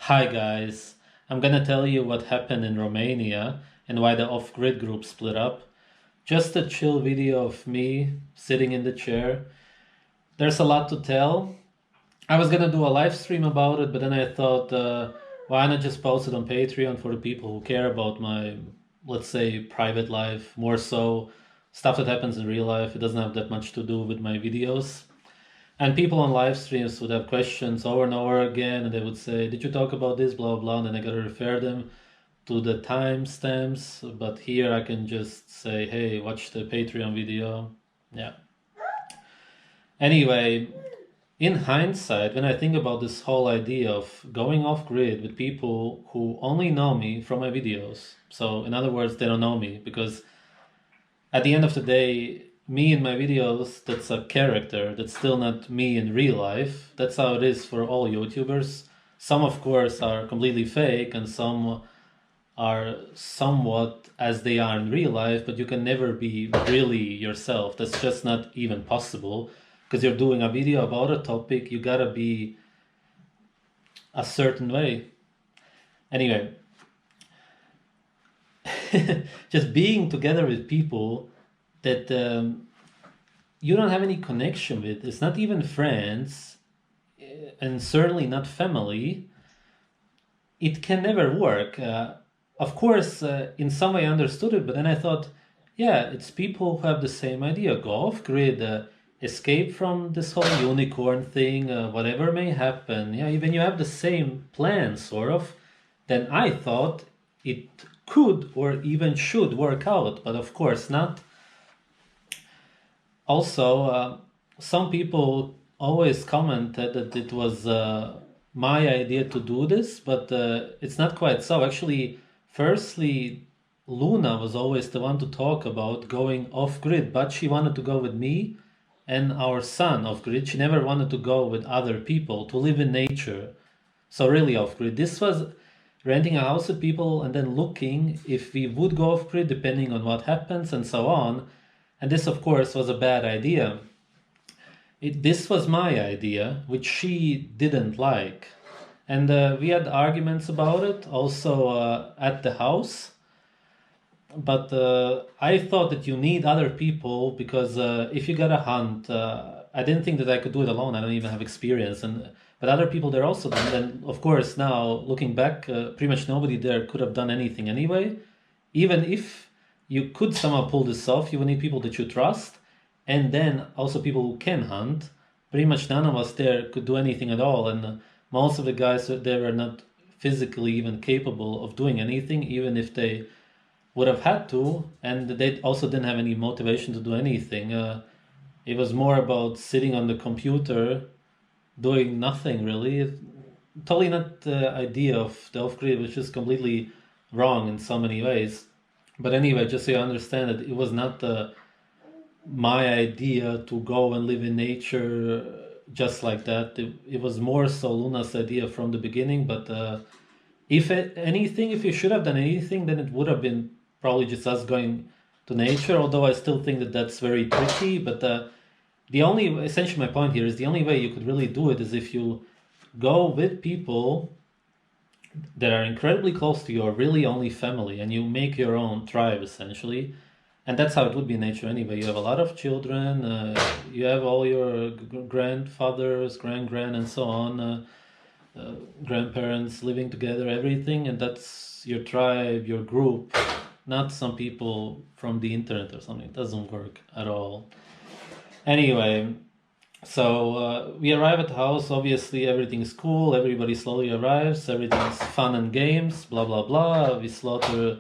Hi guys, I'm gonna tell you what happened in Romania and why the off-grid group split up. Just a chill video of me sitting in the chair. There's a lot to tell. I was gonna do a live stream about it, but then I thought, why not just post it on Patreon for the people who care about my, let's say, private life, more so stuff that happens in real life. It doesn't have that much to do with my videos. And people on live streams would have questions over and over again, and they would say, did you talk about this, blah, blah, and then I gotta refer them to the timestamps. But here I can just say, hey, watch the Patreon video. Yeah. Anyway, in hindsight, when I think about this whole idea of going off grid with people who only know me from my videos, so in other words, they don't know me, because at the end of the day, me in my videos, that's a character, that's still not me in real life. That's how it is for all YouTubers. Some, of course, are completely fake, and some are somewhat as they are in real life, but you can never be really yourself. That's just not even possible, because you're doing a video about a topic, you gotta be a certain way. Anyway, just being together with people that you don't have any connection with, it's not even friends, and certainly not family, it can never work. Of course, in some way I understood it, but then I thought, yeah, it's people who have the same idea. Go off grid, escape from this whole unicorn thing, whatever may happen. Yeah, even you have the same plan, sort of, then I thought it could or even should work out, but of course not. Also, some people always commented that it was my idea to do this, but it's not quite so. Actually, firstly, Luna was always the one to talk about going off-grid, but she wanted to go with me and our son off-grid. She never wanted to go with other people, to live in nature. So really off-grid. This was renting a house with people and then looking if we would go off-grid depending on what happens and so on. And this, of course, was a bad idea. This was my idea, which she didn't like. And we had arguments about it, also at the house. But I thought that you need other people, because if you gotta hunt, I didn't think that I could do it alone. I don't even have experience. But other people there also did. And of course, now, looking back, pretty much nobody there could have done anything anyway. Even if you could somehow pull this off, you would need people that you trust, and then also people who can hunt. Pretty much none of us there could do anything at all, and most of the guys there were not physically even capable of doing anything, even if they would have had to, and they also didn't have any motivation to do anything. It was more about sitting on the computer, doing nothing really. Totally not the idea of the off-grid, which is completely wrong in so many ways. But anyway, just so you understand it, it was not my idea to go and live in nature just like that. It was more so Luna's idea from the beginning. But if anything, if you should have done anything, then it would have been probably just us going to nature. Although I still think that that's very tricky. But essentially my point here is the only way you could really do it is if you go with people that are incredibly close to you, or really only family, and you make your own tribe essentially. And that's how it would be in nature anyway. You have a lot of children, you have all your grandfathers, grand and so on, grandparents living together, everything, and that's your tribe, your group, not some people from the internet or something. It doesn't work at all. Anyway, so we arrive at the house. Obviously everything's cool, everybody slowly arrives, everything's fun and games, blah blah blah. We slaughter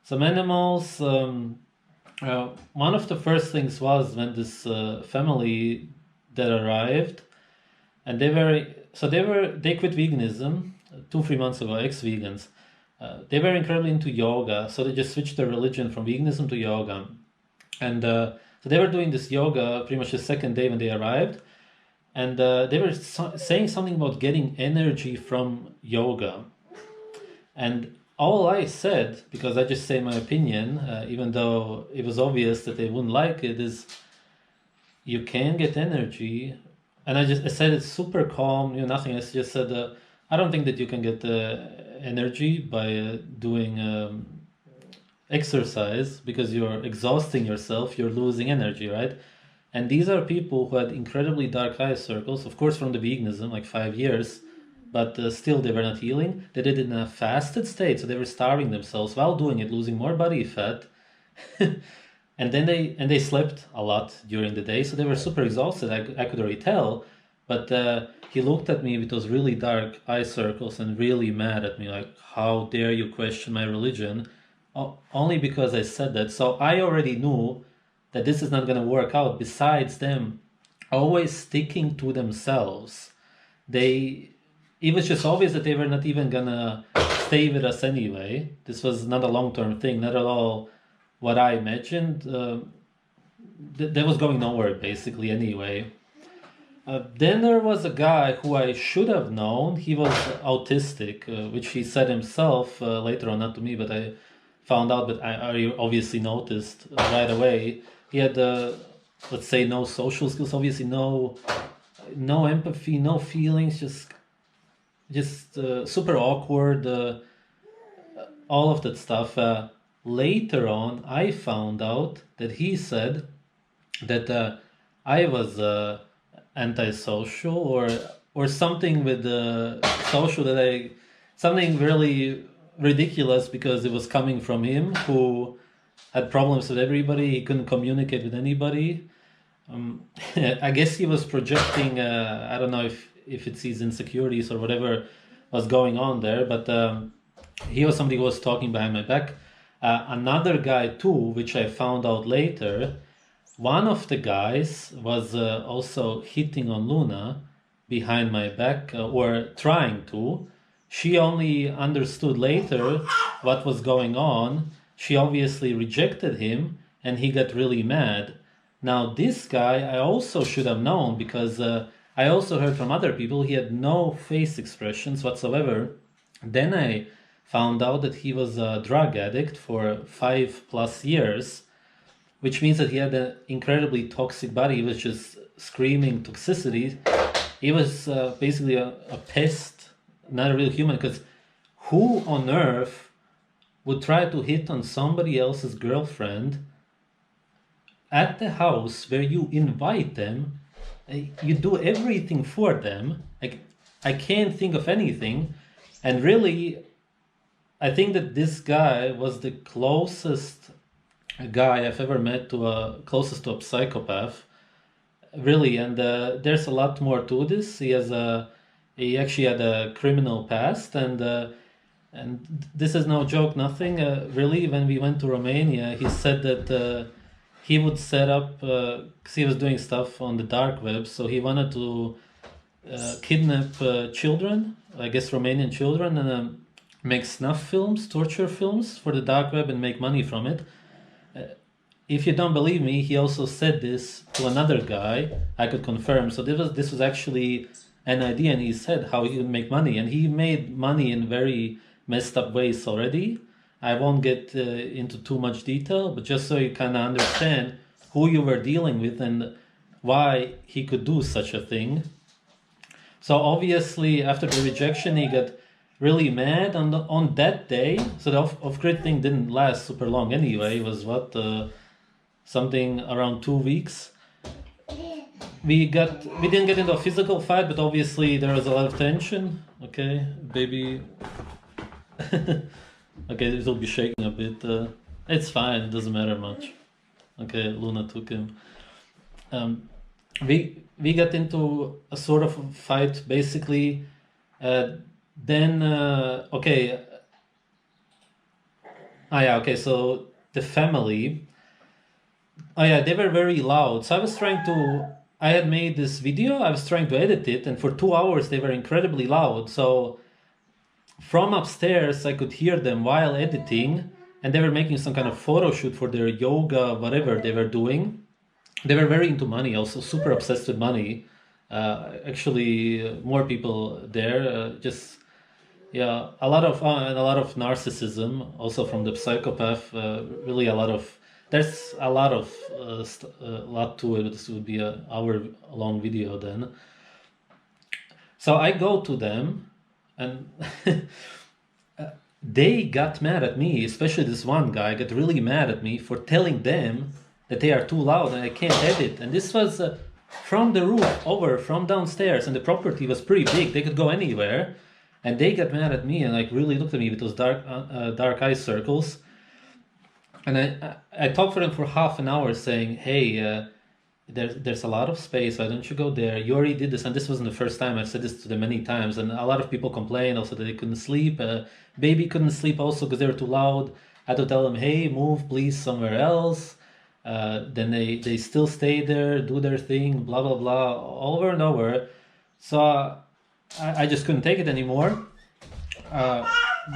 some animals. One of the first things was when this family that arrived, and they quit veganism 2-3 months ago, ex-vegans. They were incredibly into yoga, so they just switched their religion from veganism to yoga. And so they were doing this yoga pretty much the second day when they arrived, and they were saying something about getting energy from yoga. And all I said, because I just say my opinion, even though it was obvious that they wouldn't like it, is you can get energy. And I said it super calm, nothing. I just said I don't think that you can get energy by doing exercise, because you're exhausting yourself, you're losing energy, right? And these are people who had incredibly dark eye circles, of course, from the veganism, like 5 years, but still they were not healing. They did it in a fasted state, so they were starving themselves while doing it, losing more body fat. And then they slept a lot during the day, so they were super exhausted. I could already tell, but he looked at me with those really dark eye circles and really mad at me, like, how dare you question my religion? Only because I said that. So I already knew that this is not going to work out. Besides them always sticking to themselves, it was just obvious that they were not even gonna stay with us anyway. This was not a long-term thing, not at all what I imagined. That was going nowhere basically anyway. Then there was a guy who I should have known. He was autistic, which he said himself later on, not to me, but I found out. But I obviously noticed right away. He had, let's say, no social skills. Obviously, no empathy, no feelings. Just super awkward. All of that stuff. Later on, I found out that he said that I was antisocial or something with social, something really ridiculous, because it was coming from him, who had problems with everybody. He couldn't communicate with anybody. I guess he was projecting. I don't know if it's his insecurities or whatever was going on there, but he was somebody who was talking behind my back. Another guy too, which I found out later. One of the guys was also hitting on Luna behind my back, or trying to. She only understood later what was going on. She obviously rejected him, and he got really mad. Now, this guy I also should have known, because I also heard from other people he had no face expressions whatsoever. Then I found out that he was a drug addict for 5+ years, which means that he had an incredibly toxic body. He was just screaming toxicity. He was basically a pest, not a real human, because who on earth would try to hit on somebody else's girlfriend at the house where you invite them? You do everything for them. I can't think of anything. And really, I think that this guy was the closest guy I've ever met closest to a psychopath, really. And there's a lot more to this. He actually had a criminal past, and this is no joke, nothing. Really, when we went to Romania, he said that he would set up, because he was doing stuff on the dark web, so he wanted to kidnap children, I guess Romanian children, and make snuff films, torture films for the dark web, and make money from it. If you don't believe me, he also said this to another guy. I could confirm. So this was actually an idea, and he said how he would make money, and he made money in very messed up ways already. I won't get into too much detail, but just so you kind of understand who you were dealing with and why he could do such a thing. So obviously, after the rejection, he got really mad on that day. So the off-grid thing didn't last super long anyway. It was something around 2 weeks. We didn't get into a physical fight, but obviously there was a lot of tension. Okay, baby. Okay, this will be shaking a bit. It's fine, it doesn't matter much. Okay, Luna took him. We got into a sort of a fight, basically. Then, okay. Yeah, okay, so the family. Oh yeah, they were very loud. So I had made this video, I was trying to edit it, and for 2 hours they were incredibly loud. So from upstairs I could hear them while editing, and they were making some kind of photo shoot for their yoga, whatever they were doing. They were very into money, also super obsessed with money. Actually, more people there, just yeah, a lot of narcissism, also from the psychopath. Really, there's a lot to it. This would be an hour-long video then. So I go to them. And they got mad at me, especially this one guy got really mad at me for telling them that they are too loud and I can't edit. And this was from the roof over, from downstairs, and the property was pretty big. They could go anywhere. And they got mad at me and like really looked at me with those dark eye circles. And I talked for them for half an hour saying, hey, there's a lot of space, why don't you go there? You already did this, and this wasn't the first time. I've said this to them many times, and a lot of people complained also that they couldn't sleep. Baby couldn't sleep also because they were too loud. I had to tell them, hey, move please somewhere else. Then they still stay there, do their thing, blah, blah, blah, over and over. So I just couldn't take it anymore.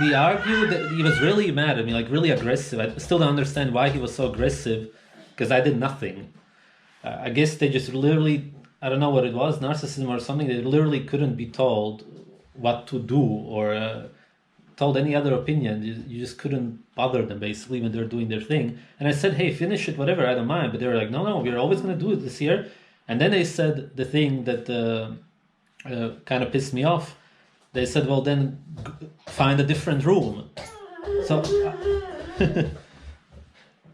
We argued. That he was really mad at me, like really aggressive. I still don't understand why he was so aggressive, because I did nothing. I guess they just literally, I don't know what it was, narcissism or something. They literally couldn't be told what to do or told any other opinion. You just couldn't bother them basically when they're doing their thing. And I said, hey, finish it, whatever, I don't mind. But they were like, no, we're always going to do it this year. And then they said the thing that kind of pissed me off. They said, well, then find a different room. So,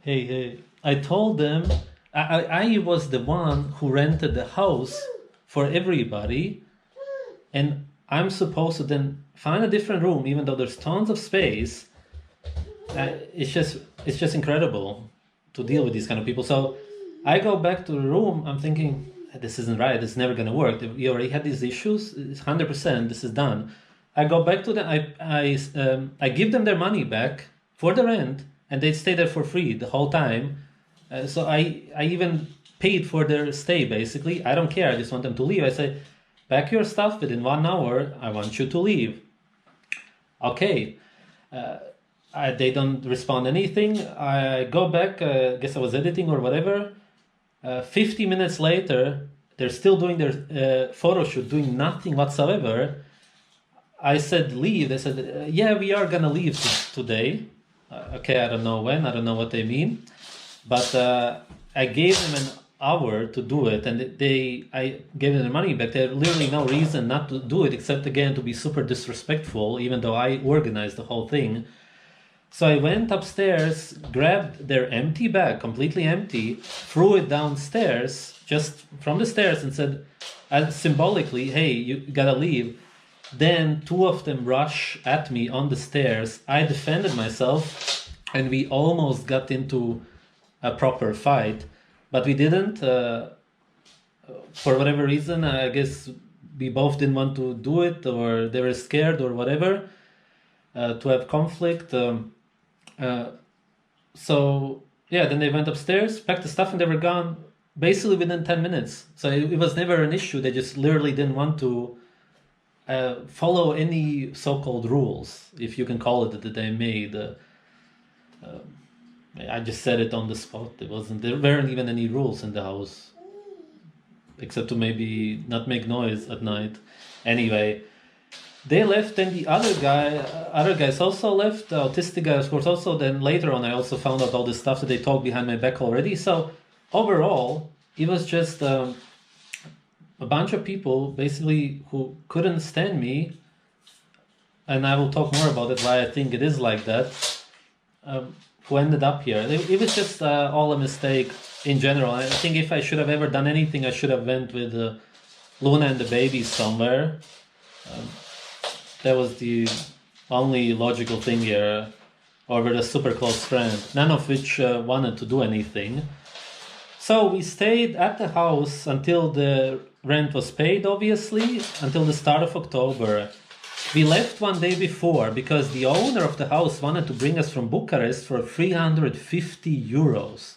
hey, I told them, I was the one who rented the house for everybody, and I'm supposed to then find a different room, even though there's tons of space. It's just incredible to deal with these kind of people. So I go back to the room. I'm thinking, this isn't right. It's never going to work. You already had these issues. It's 100%. This is done. I go back to them. I give them their money back for the rent, and they stay there for free the whole time. So I even paid for their stay, basically. I don't care. I just want them to leave. I say, pack your stuff within 1 hour. I want you to leave. Okay. They don't respond anything. I go back. Guess I was editing or whatever. 50 minutes later, they're still doing their photo shoot, doing nothing whatsoever. I said, leave. They said, yeah, we are going to leave today. Okay, I don't know when. I don't know what they mean. But I gave them an hour to do it, and I gave them the money back. They had literally no reason not to do it, except, again, to be super disrespectful, even though I organized the whole thing. So I went upstairs, grabbed their empty bag, completely empty, threw it downstairs, just from the stairs, and said, symbolically, hey, you gotta leave. Then 2 of them rush at me on the stairs. I defended myself, and we almost got into a proper fight, but we didn't. For whatever reason, I guess we both didn't want to do it, or they were scared, or whatever, to have conflict. So yeah, then they went upstairs, packed the stuff, and they were gone basically within 10 minutes. So it was never an issue. They just literally didn't want to follow any so-called rules, if you can call it, that they made. I just said it on the spot. There weren't even any rules in the house, except to maybe not make noise at night. Anyway, they left, and the other guys also left. The autistic guy, of course, also. Then later on, I also found out all this stuff that they talked behind my back already. So overall, it was just a bunch of people basically who couldn't stand me, and I will talk more about it, why I think it is like that. Who ended up here. It was just all a mistake in general. I think if I should have ever done anything, I should have went with Luna and the babies somewhere. That was the only logical thing here. Or with a super close friend, none of which wanted to do anything. So we stayed at the house until the rent was paid, obviously, until the start of October. We left one day before because the owner of the house wanted to bring us from Bucharest for 350 euros,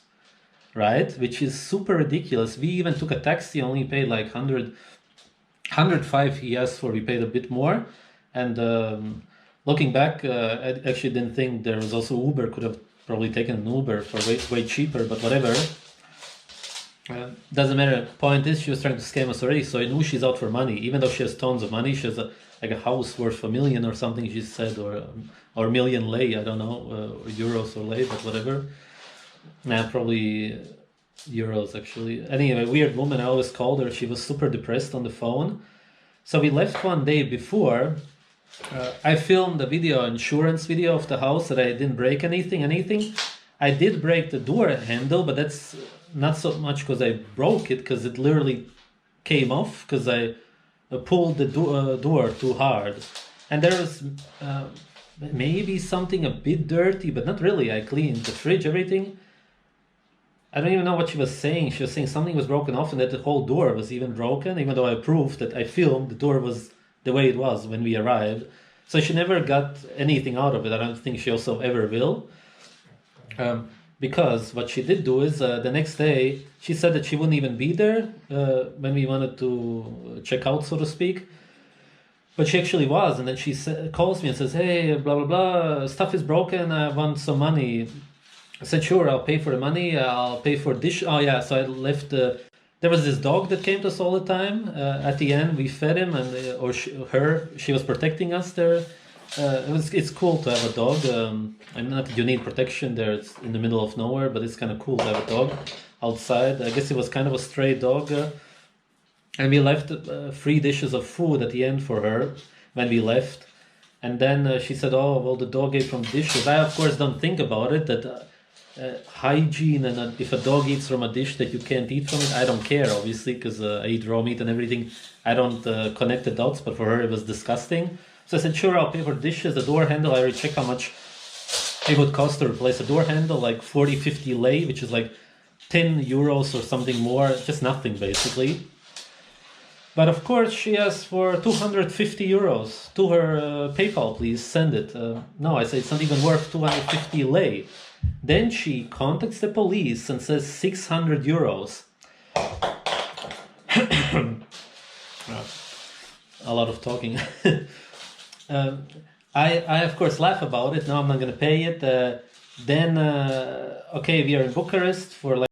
right? Which is super ridiculous. We even took a taxi, only paid like 105 he asked for. We paid a bit more. And looking back, I actually didn't think there was also Uber. Could have probably taken an Uber for way cheaper, but whatever. Doesn't matter. Point is, she was trying to scam us already, so I knew she's out for money. Even though she has tons of money, she has like a house worth $1 million or something, she said, or million lei, I don't know, euros or lei, but whatever. Nah, probably euros actually. Anyway, weird woman. I always called her. She was super depressed on the phone. So we left one day before, I filmed a video, insurance video of the house that I didn't break anything. I did break the door handle, but that's not so much because I broke it, because it literally came off because I pulled the door too hard. And there was maybe something a bit dirty, but not really. I cleaned the fridge, everything. I don't even know what she was saying. She was saying something was broken off and that the whole door was even broken, even though I proved that I filmed the door was the way it was when we arrived. So she never got anything out of it. I don't think she also ever will. Because what she did do is the next day, she said that she wouldn't even be there when we wanted to check out, so to speak. But she actually was. And then she calls me and says, hey, blah, blah, blah, stuff is broken. I want some money. I said, sure, I'll pay for the money. I'll pay for dish. Oh, yeah. So I left. There was this dog that came to us all the time. At the end, we fed him, and she was protecting us there. It's cool to have a dog. I'm not. You need protection there. It's in the middle of nowhere, but it's kind of cool to have a dog outside. I guess it was kind of a stray dog, and we left 3 dishes of food at the end for her when we left. And then she said, "Oh, well, the dog ate from dishes." I of course don't think about it that. Hygiene, and if a dog eats from a dish that you can't eat from it, I don't care, obviously, because I eat raw meat and everything. I don't connect the dots, but for her it was disgusting. So I said, sure, I'll pay for dishes. The door handle, I already checked how much it would cost to replace a door handle, like 40-50 lei, which is like 10 euros or something more, just nothing basically. But of course she asked for 250 euros to her PayPal, please send it. No, I say it's not even worth 250 lei. Then she contacts the police and says 600 euros. A lot of talking. I of course laugh about it. No, I'm not going to pay it. Okay, we are in Bucharest for like